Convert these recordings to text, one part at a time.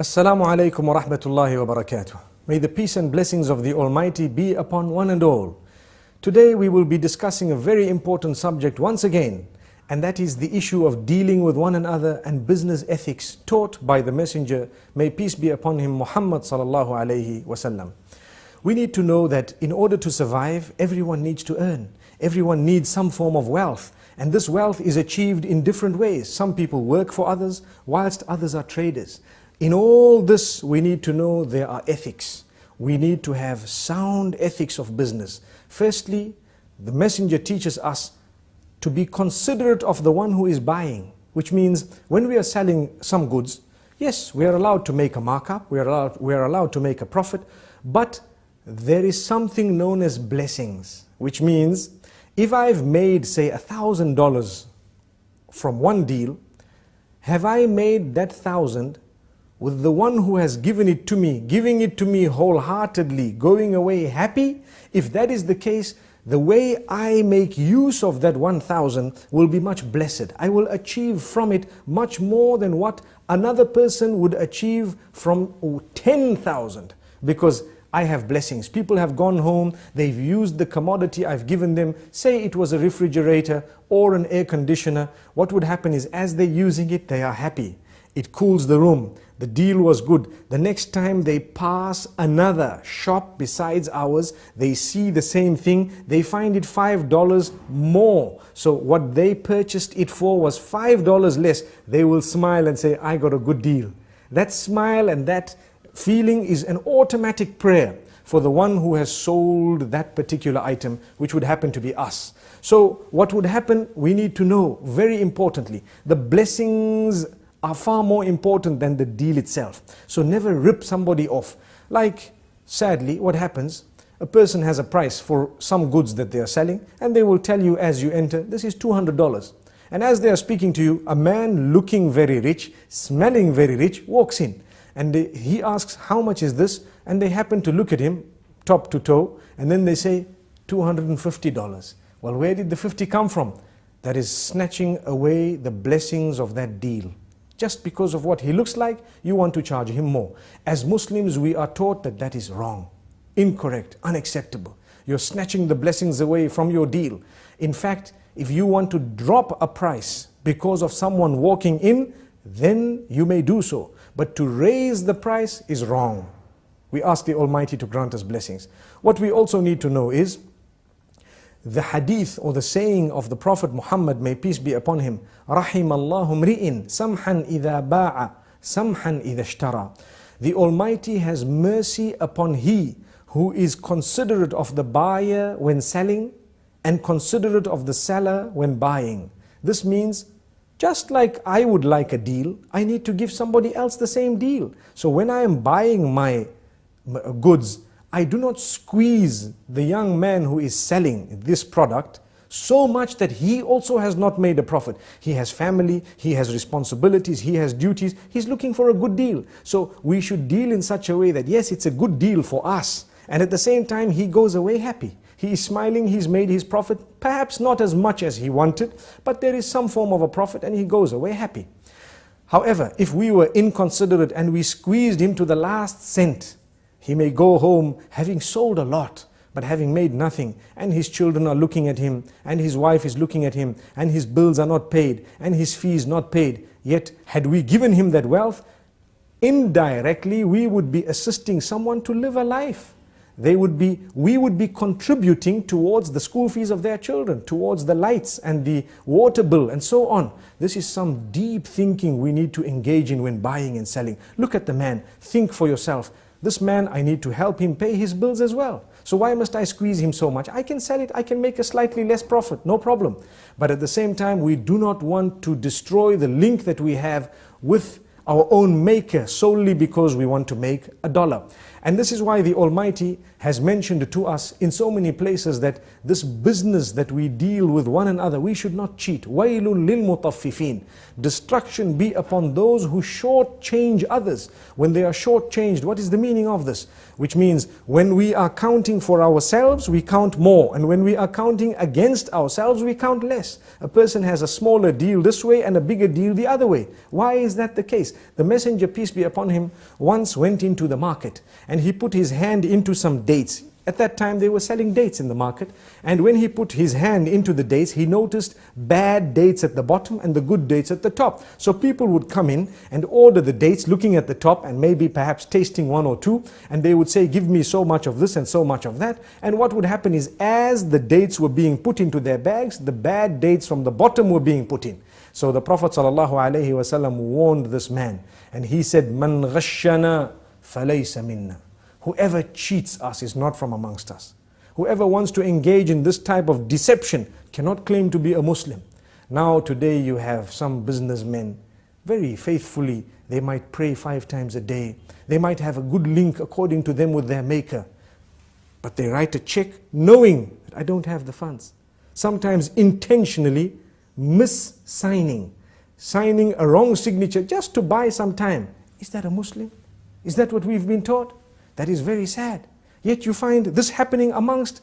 Assalamu alaikum wa rahmatullahi wa barakatuh. May the peace and blessings of the Almighty be upon one and all. Today we will be discussing a very important subject once again, and that is the issue of dealing with one another and business ethics taught by the Messenger, may peace be upon him, Muhammad sallallahu alayhi wasallam. We need to know that in order to survive, everyone needs to earn. Everyone needs some form of wealth. And this wealth is achieved in different ways. Some people work for others, whilst others are traders. In all this, we need to know there are ethics. We need to have sound ethics of business. Firstly, the Messenger teaches us to be considerate of the one who is buying, which means when we are selling some goods, yes, we are allowed to make a markup, we are allowed to make a profit, but there is something known as blessings, which means if I've made, say, $1,000 from one deal, have I made that 1,000 with the one who has given it to me, giving it to me wholeheartedly, going away happy? If that is the case, the way I make use of that 1,000 will be much blessed. I will achieve from it much more than what another person would achieve from 10,000, because I have blessings. People have gone home, they've used the commodity I've given them. Say it was a refrigerator or an air conditioner. What would happen is, as they're using it, they are happy. It cools the room. The deal was good. The next time they pass another shop besides ours, they see the same thing, they find it $5 more. So what they purchased it for was $5 less. They will smile and say, I got a good deal. That smile and that feeling is an automatic prayer for the one who has sold that particular item, which would happen to be us. So what would happen, we need to know very importantly, the blessings are far more important than the deal itself. So never rip somebody off. Like, sadly, what happens, a person has a price for some goods that they are selling, and they will tell you as you enter, this is $200. And as they are speaking to you, a man looking very rich, smelling very rich, walks in. And he asks, how much is this? And they happen to look at him, top to toe, and then they say, $250. Well, where did the 50 come from? That is snatching away the blessings of that deal. Just because of what he looks like, you want to charge him more. As Muslims, we are taught that that is wrong, incorrect, unacceptable. You're snatching the blessings away from your deal. In fact, if you want to drop a price because of someone walking in, then you may do so. But to raise the price is wrong. We ask the Almighty to grant us blessings. What we also need to know is the hadith or the saying of the Prophet Muhammad, may peace be upon him, Rahimallahu mri'in samhan idha ba'a samhan idha ishtara. The Almighty has mercy upon he who is considerate of the buyer when selling and considerate of the seller when buying. This means, just like I would like a deal, I need to give somebody else the same deal. So when I am buying my goods, I do not squeeze the young man who is selling this product so much that he also has not made a profit. He has family, he has responsibilities, he has duties, he's looking for a good deal. So we should deal in such a way that yes, it's a good deal for us, and at the same time he goes away happy. He is smiling, he's made his profit, perhaps not as much as he wanted, but there is some form of a profit and he goes away happy. However, if we were inconsiderate and we squeezed him to the last cent, he may go home having sold a lot, but having made nothing, and his children are looking at him, and his wife is looking at him, and his bills are not paid, and his fees not paid. Yet, had we given him that wealth, indirectly we would be assisting someone to live a life. We would be contributing towards the school fees of their children, towards the lights and the water bill and so on. This is some deep thinking we need to engage in when buying and selling. Look at the man, think for yourself. This man, I need to help him pay his bills as well. So why must I squeeze him so much? I can sell it, I can make a slightly less profit, no problem. But at the same time, we do not want to destroy the link that we have with our own maker solely because we want to make $1. And this is why the Almighty has mentioned to us in so many places that this business that we deal with one another, we should not cheat. وَيْلٌ لِلْمُطَفِّفِينَ. Destruction be upon those who shortchange others. When they are shortchanged, what is the meaning of this? Which means when we are counting for ourselves, we count more. And when we are counting against ourselves, we count less. A person has a smaller deal this way and a bigger deal the other way. Why is that the case? case. The Messenger, peace be upon him, once went into the market and he put his hand into some dates. At that time they were selling dates in the market, and when he put his hand into the dates, he noticed bad dates at the bottom and the good dates at the top. So people would come in and order the dates looking at the top and maybe perhaps tasting one or two, and they would say, give me so much of this and so much of that. And what would happen is, as the dates were being put into their bags, the bad dates from the bottom were being put in. So the Prophet ﷺ warned this man, and he said, Man ghashana falaysa minna. Whoever cheats us is not from amongst us. Whoever wants to engage in this type of deception cannot claim to be a Muslim. Now today you have some businessmen, very faithfully, they might pray 5 times a day. They might have a good link according to them with their maker. But they write a check knowing that I don't have the funds. Sometimes intentionally mis-signing, signing a wrong signature just to buy some time. Is that a Muslim? Is that what we've been taught? That is very sad. Yet you find this happening amongst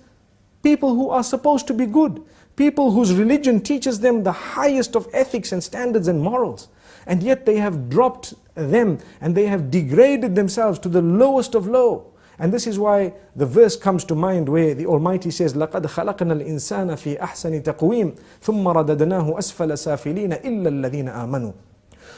people who are supposed to be good. People whose religion teaches them the highest of ethics and standards and morals. And yet they have dropped them and they have degraded themselves to the lowest of low. And this is why the verse comes to mind where the Almighty says, لَقَدْ خَلَقْنَا الْإِنسَانَ فِي أَحْسَنِ تَقْوِيمٍ ثُمَّ رَدَدْنَاهُ أَسْفَلَ سَافِلِينَ إِلَّا الَّذِينَ آمَنُوا.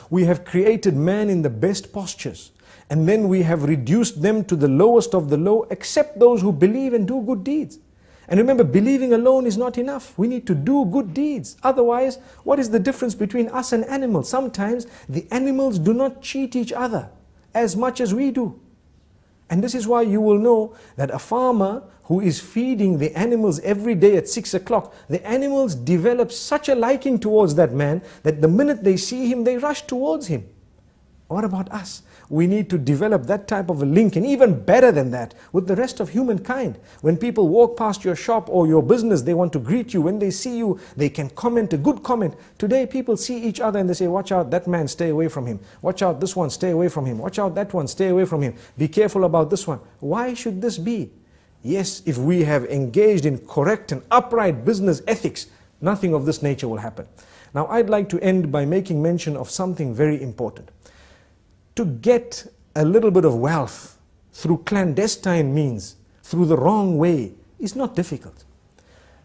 We have created man in the best postures, and then we have reduced them to the lowest of the low, except those who believe and do good deeds. And remember, believing alone is not enough. We need to do good deeds. Otherwise, what is the difference between us and animals? Sometimes the animals do not cheat each other as much as we do. And this is why you will know that a farmer who is feeding the animals every day at 6 o'clock, the animals develop such a liking towards that man that the minute they see him, they rush towards him. What about us? We need to develop that type of a link, and even better than that, with the rest of humankind. When people walk past your shop or your business, they want to greet you. When they see you, they can comment a good comment. Today people see each other and they say, watch out, that man, stay away from him. Watch out, this one, stay away from him. Watch out, that one, stay away from him. Be careful about this one. Why should this be? Yes, if we have engaged in correct and upright business ethics, nothing of this nature will happen. Now I'd like to end by making mention of something very important. To get a little bit of wealth through clandestine means, through the wrong way, is not difficult.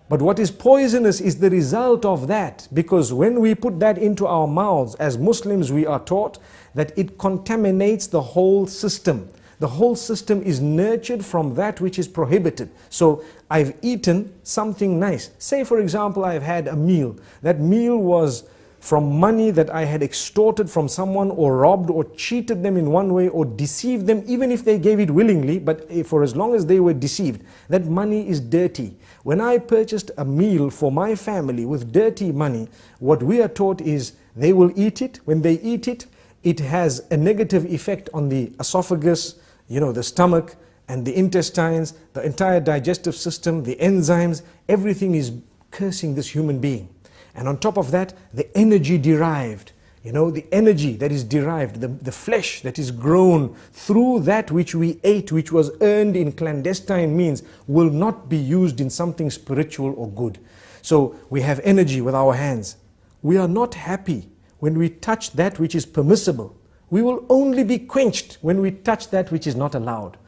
But what is poisonous is the result of that, because when we put that into our mouths, as Muslims we are taught that it contaminates the whole system. The whole system is nurtured from that which is prohibited. So I've eaten something nice. Say for example, I've had a meal. That meal was from money that I had extorted from someone, or robbed or cheated them in one way, or deceived them, even if they gave it willingly, but for as long as they were deceived. That money is dirty. When I purchased a meal for my family with dirty money, what we are taught is they will eat it. When they eat it, it has a negative effect on the esophagus, the stomach and the intestines, the entire digestive system, the enzymes. Everything is cursing this human being. And on top of that, the energy derived, the energy that is derived, the flesh that is grown through that which we ate, which was earned in clandestine means, will not be used in something spiritual or good. So we have energy with our hands. We are not happy when we touch that which is permissible. We will only be quenched when we touch that which is not allowed.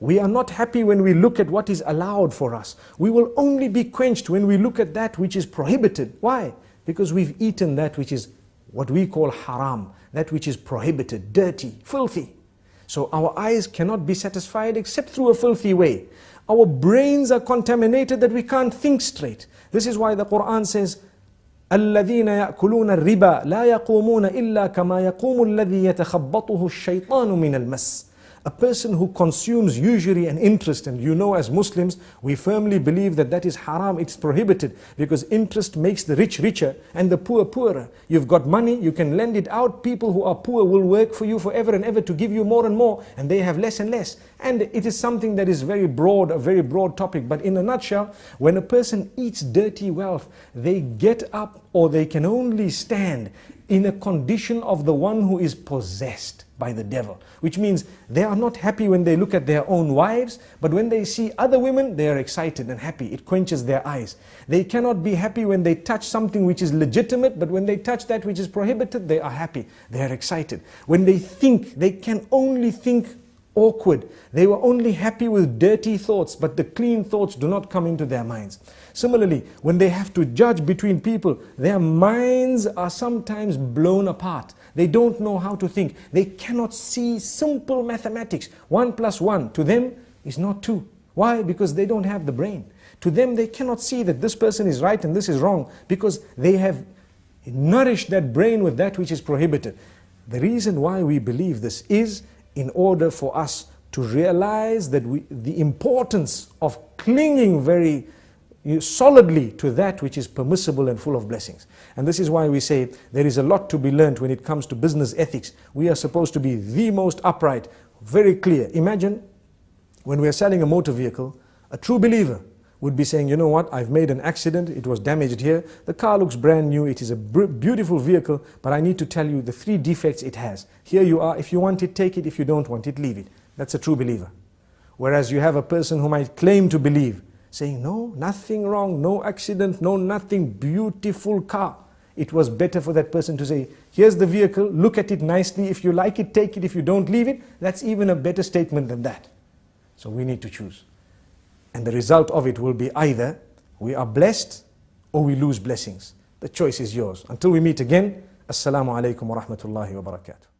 We are not happy when we look at what is allowed for us. We will only be quenched when we look at that which is prohibited. Why? Because we've eaten that which is what we call haram, that which is prohibited, dirty, filthy. So our eyes cannot be satisfied except through a filthy way. Our brains are contaminated that we can't think straight. This is why the Quran says, الذين يأكلون الربا لا يقومون إلا كما يقوم الذي يتخبطه الشيطان من المس. A person who consumes usury and interest, and as Muslims, we firmly believe that that is haram, it's prohibited, because interest makes the rich richer and the poor poorer. You've got money, you can lend it out, people who are poor will work for you forever and ever to give you more and more, and they have less and less. And it is something that is very broad, a very broad topic. But in a nutshell, when a person eats dirty wealth, they get up, or they can only stand in a condition of the one who is possessed. by the devil. Which means they are not happy when they look at their own wives, but when they see other women, they are excited and happy. It quenches their eyes. They cannot be happy when they touch something which is legitimate, but when they touch that which is prohibited, they are happy. They are excited. When they think, they can only think awkward. They were only happy with dirty thoughts, but the clean thoughts do not come into their minds. Similarly, when they have to judge between people, their minds are sometimes blown apart. They don't know how to think. They cannot see simple mathematics. 1 + 1 to them is not 2. Why? Because they don't have the brain. To them, they cannot see that this person is right and this is wrong, because they have nourished that brain with that which is prohibited. The reason why we believe this is in order for us to realize that the importance of clinging very solidly to that which is permissible and full of blessings. And this is why we say there is a lot to be learned when it comes to business ethics. We are supposed to be the most upright, very clear. Imagine when we are selling a motor vehicle, a true believer would be saying, you know what, I've made an accident, it was damaged here, the car looks brand new, it is a beautiful vehicle, but I need to tell you the 3 defects it has. Here you are, if you want it, take it, if you don't want it, leave it. That's a true believer. Whereas you have a person who might claim to believe, saying, no, nothing wrong, no accident, no nothing, beautiful car. It was better for that person to say, here's the vehicle, look at it nicely, if you like it, take it, if you don't, leave it. That's even a better statement than that. So we need to choose. And the result of it will be either we are blessed or we lose blessings. The choice is yours. Until we meet again, Assalamu alaikum wa rahmatullahi wa barakatuh.